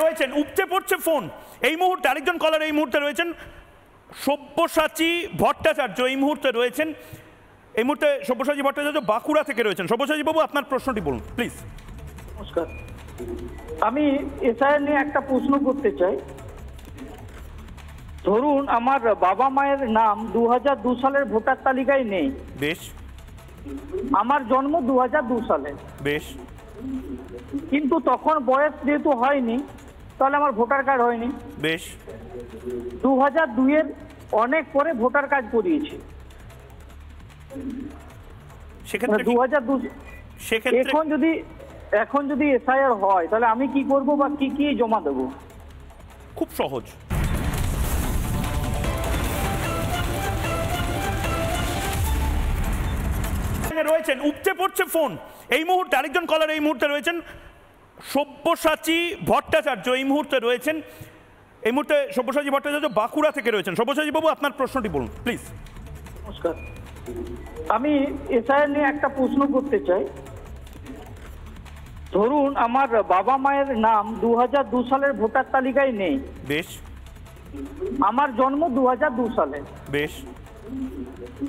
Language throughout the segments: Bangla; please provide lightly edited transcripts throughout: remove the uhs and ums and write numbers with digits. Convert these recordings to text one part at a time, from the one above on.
রয়েছেন, উপচে পড়ছে ফোন এই মুহূর্তে। আরেকজন কলার এই মুহূর্তে রয়েছেন, সব্যসাচী ভট্টাচার্য এই মুহূর্তে রয়েছেন। এই মুহূর্তে সব্যসাচী ভট্টাচার্য বাঁকুড়া থেকে রয়েছেন। সব্যসাচী বাবু, আপনার প্রশ্নটি বলুন প্লিজ। নমস্কার, আমি এসআইআর নিয়ে একটা প্রশ্ন করতে চাই। ধরুন আমার বাবা মায়ের নাম 2002 সালের ভোটার তালিকায় নেই। বেশ। আমার জন্ম 2002 সালে। বেশ। কিন্তু তখন বয়স যেহেতু হয়নি, তাহলে আমার ভোটার কার্ড হয়নি। বেশ। 2002 এর অনেক পরে ভোটার কার্ড করিয়েছি। সেক্ষেত্রে 2002 এখন যদি এসআইআর হয়, তাহলে আমি কি করব বা কি কি জমা দেব? খুব সহজ। রয়েছেন, উপচে পড়ছে ফোন এই মুহূর্তে। আরেকজন কলার এই মুহূর্তে রয়েছেন, সব্যসাচী ভট্টাচার্য এই মুহূর্তে রয়েছেন। এই মুহূর্তে সব্যসাচী ভট্টাচার্য বাঁকুড়া থেকে রয়েছেন। সব্যসাচী বাবু, আপনার প্রশ্নটি বলুন প্লিজ। নমস্কার, আমি এসআইআর নিয়ে একটা প্রশ্ন করতে চাই। ধরুন আমার বাবা মায়ের নাম 2002 সালের ভোটার তালিকায় নেই। বেশ। আমার জন্ম 2002 সালে। বেশ।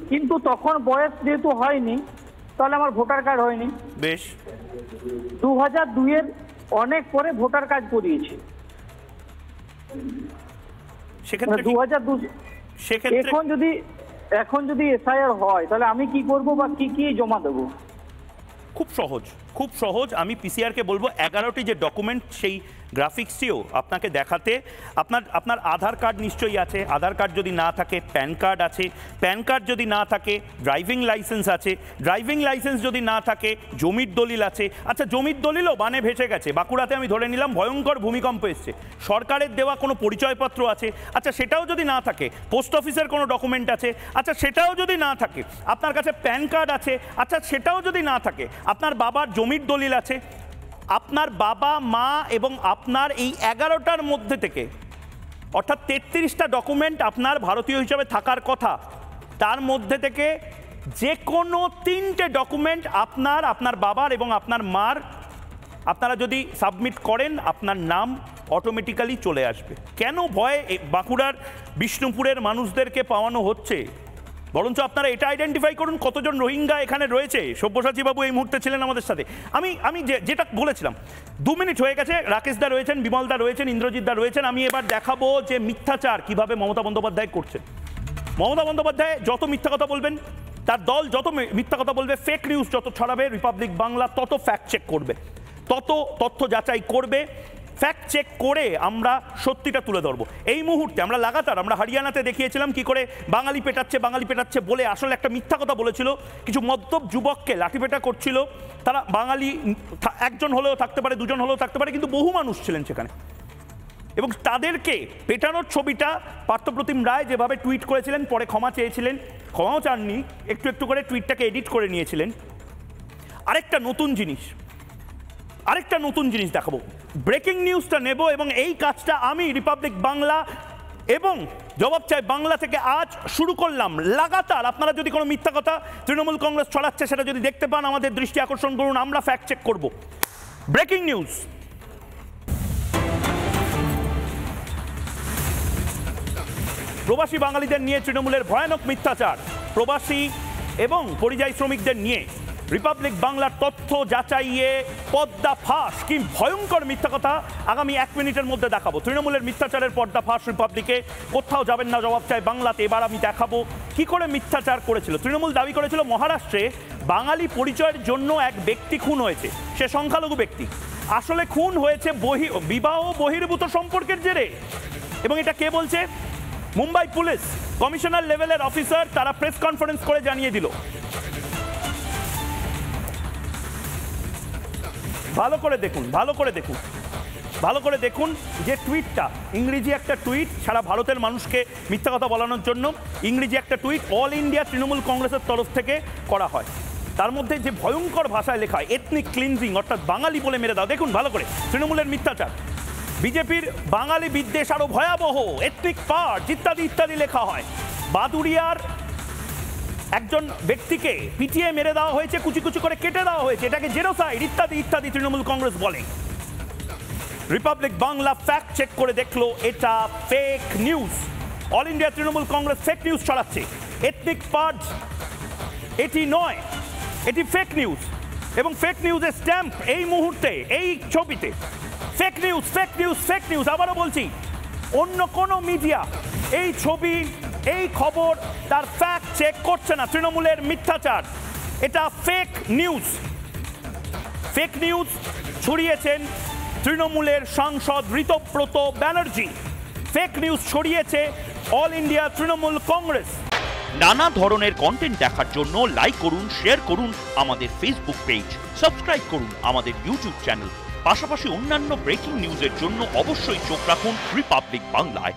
কিন্তু তখন বয়স যেহেতু হয়নি, তাহলে আমার ভোটার কার্ড হয়নি। বেশ। 2002 এর অনেক পরে ভোটার কার্ড করিয়েছি। সেক্ষেত্রে 2002 এখন যদি এসআইআর হয়, তাহলে আমি কি করব বা কি কি জমা দেব? খুব সহজ, খুব সহজ। আমি পিসিআরকে বলবো 11টি যে ডকুমেন্ট, সেই গ্রাফিক্সটিও আপনাকে দেখাতে। আপনার আধার কার্ড নিশ্চয়ই আছে, আধার কার্ড যদি না থাকে প্যান কার্ড আছে, প্যান কার্ড যদি না থাকে ড্রাইভিং লাইসেন্স আছে, ড্রাইভিং লাইসেন্স যদি না থাকে জমির দলিল আছে। আচ্ছা, জমির দলিলও বানে ভেসে গেছে, বাঁকুড়াতে আমি ধরে নিলাম ভয়ঙ্কর ভূমিকম্প এসছে, সরকারের দেওয়া কোনো পরিচয়পত্র আছে, আচ্ছা সেটাও যদি না থাকে, পোস্ট অফিসের কোনো ডকুমেন্ট আছে, আচ্ছা সেটাও যদি না থাকে, আপনার কাছে প্যান কার্ড আছে, আচ্ছা সেটাও যদি না থাকে, আপনার বাবার জমির দলিল আছে, আপনার বাবা মা এবং আপনার এই 11টার মধ্যে থেকে, অর্থাৎ 33টা ডকুমেন্ট আপনার ভারতীয় হিসাবে থাকার কথা, তার মধ্যে থেকে যে কোনো 3টে ডকুমেন্ট আপনার বাবার এবং আপনার মার আপনারা যদি সাবমিট করেন, আপনার নাম অটোমেটিক্যালি চলে আসবে। কেন ভয় বাঁকুড়ার বিষ্ণুপুরের মানুষদেরকে পাওয়ানো হচ্ছে? বরঞ্চ আপনারা এটা আইডেন্টিফাই করুন কতজন রোহিঙ্গা এখানে রয়েছে। সব্যসাচী বাবু এই মুহূর্তে ছিলেন আমাদের সাথে। আমি যেটা বলেছিলাম, 2 মিনিট হয়ে গেছে। রাকেশ দা রয়েছেন, বিমল দা রয়েছেন, ইন্দ্রজিৎ দা রয়েছেন। আমি এবার দেখাবো যে মিথ্যাচার কিভাবে মমতা বন্দ্যোপাধ্যায় করছেন। মমতা বন্দ্যোপাধ্যায় যত মিথ্যা কথা বলবেন, তার দল যত মিথ্যা কথা বলবে, ফেক নিউজ যত ছড়াবে, রিপাবলিক বাংলা তত ফ্যাক্ট চেক করবে, তত তথ্য যাচাই করবে। ফ্যাক্ট চেক করে আমরা সত্যিটা তুলে ধরবো। এই মুহূর্তে আমরা লাগাতার আমরা হরিয়ানাতে দেখিয়েছিলাম কি করে বাঙালি পেটাচ্ছে বলে আসলে একটা মিথ্যা কথা বলেছিল, কিছু মদ্যপ যুবককে লাঠিপেটা করছিল। তারা বাঙালি, একজন হলেও থাকতে পারে, দুজন হলেও থাকতে পারে, কিন্তু বহু মানুষ ছিলেন সেখানে, এবং তাদেরকে পেটানোর ছবিটা পার্থপ্রতিম রায় যেভাবে টুইট করেছিলেন, পরে ক্ষমা চেয়েছিলেন, ক্ষমাও চাননি, একটু করে টুইটটাকে এডিট করে নিয়েছিলেন। আরেকটা নতুন জিনিস দেখাবো, ব্রেকিং নিউজটা নেব, এবং এই কাজটা আমি রিপাবলিক বাংলা এবং জবাব চাই বাংলা থেকে আজ শুরু করলাম। লাগাতার আপনারা যদি কোনো মিথ্যা কথা তৃণমূল কংগ্রেস ছড়াচ্ছে সেটা যদি দেখতে পান, আমাদের দৃষ্টি আকর্ষণ করুন, আমরা ফ্যাক্ট চেক করব। ব্রেকিং নিউজ, প্রবাসী বাঙালিদের নিয়ে তৃণমূলের ভয়ানক মিথ্যাচার, প্রবাসী এবং পরিযায়ী শ্রমিকদের নিয়ে রিপাবলিক বাংলার তথ্য যাচাইয়ে পর্দা ফাঁস। কি ভয়ঙ্কর মিথ্যা কথা, আগামী 1 মিনিটের মধ্যে দেখাবো। তৃণমূলের মিথ্যাচারের পর্দা ফাঁস রিপাবলিকে, কোথাও যাবেন না জবাব চাই বাংলাতে। এবার আমি দেখাবো কি করে মিথ্যাচার করেছিল। তৃণমূল দাবি করেছিল মহারাষ্ট্রে বাঙালি পরিচয়ের জন্য এক ব্যক্তি খুন হয়েছে, সে সংখ্যালঘু ব্যক্তি। আসলে খুন হয়েছে বিবাহ বহির্ভূত সম্পর্কের জেরে। এবং এটা কে বলছে? মুম্বাই পুলিশ কমিশনার লেভেলের অফিসার, তারা প্রেস কনফারেন্স করে জানিয়ে দিল। ভালো করে দেখুন যে টুইটটা, ইংরেজি একটা টুইট, সারা ভারতের মানুষকে মিথ্যা কথা বলানোর জন্য ইংরেজি একটা টুইট অল ইন্ডিয়া তৃণমূল কংগ্রেসের তরফ থেকে করা হয়। তার মধ্যে যে ভয়ঙ্কর ভাষায় লেখা, এথনিক ক্লিনজিং, অর্থাৎ বাঙালি বলে মেরে দাও। দেখুন ভালো করে, তৃণমূলের মিথ্যাচার, বিজেপির বাঙালি বিদ্বেষ আরো ভয়াবহ, এথনিক পার্ট ইত্যাদি ইত্যাদি লেখা হয়। বাদুড়িয়ার একজন ব্যক্তিকে পিটিয়ে মেরে দেওয়া হয়েছে, কুচি কুচি করে কেটে দেওয়া হয়েছে, এটাকে জেনোসাইড ইত্যাদি ইত্যাদি তৃণমূল কংগ্রেস বলে। রিপাবলিক বাংলা ফ্যাক্ট চেক করে দেখলো এটা fake news. All India Trinamool Congress fake news ছড়াচ্ছে। এথনিক পার্জ এটি নয়, এটি ফেক নিউজ, এবং ফেক নিউজের স্ট্যাম্প এই মুহূর্তে এই ছবিতে। Fake news, fake news, fake news. আবারও বলছি, অন্য কোনো মিডিয়া এই ছবি, এই খবর তার ফ্যাক্ট চেক করছে না। তৃণমূলের মিথ্যাচার, এটা ফেক নিউজ। ফেক নিউজ ছড়িয়েছেন তৃণমূলের সাংসদ ঋতব্রত ব্যানার্জি। ফেক নিউজ ছড়িয়েছে অল ইন্ডিয়া তৃণমূল কংগ্রেস। নানা ধরনের কন্টেন্ট দেখার জন্য লাইক করুন, শেয়ার করুন আমাদের ফেসবুক পেজ, সাবস্ক্রাইব করুন আমাদের ইউটিউব চ্যানেল। পাশাপাশি অন্যান্য ব্রেকিং নিউজের জন্য অবশ্যই চোখ রাখুন রিপাবলিক বাংলায়।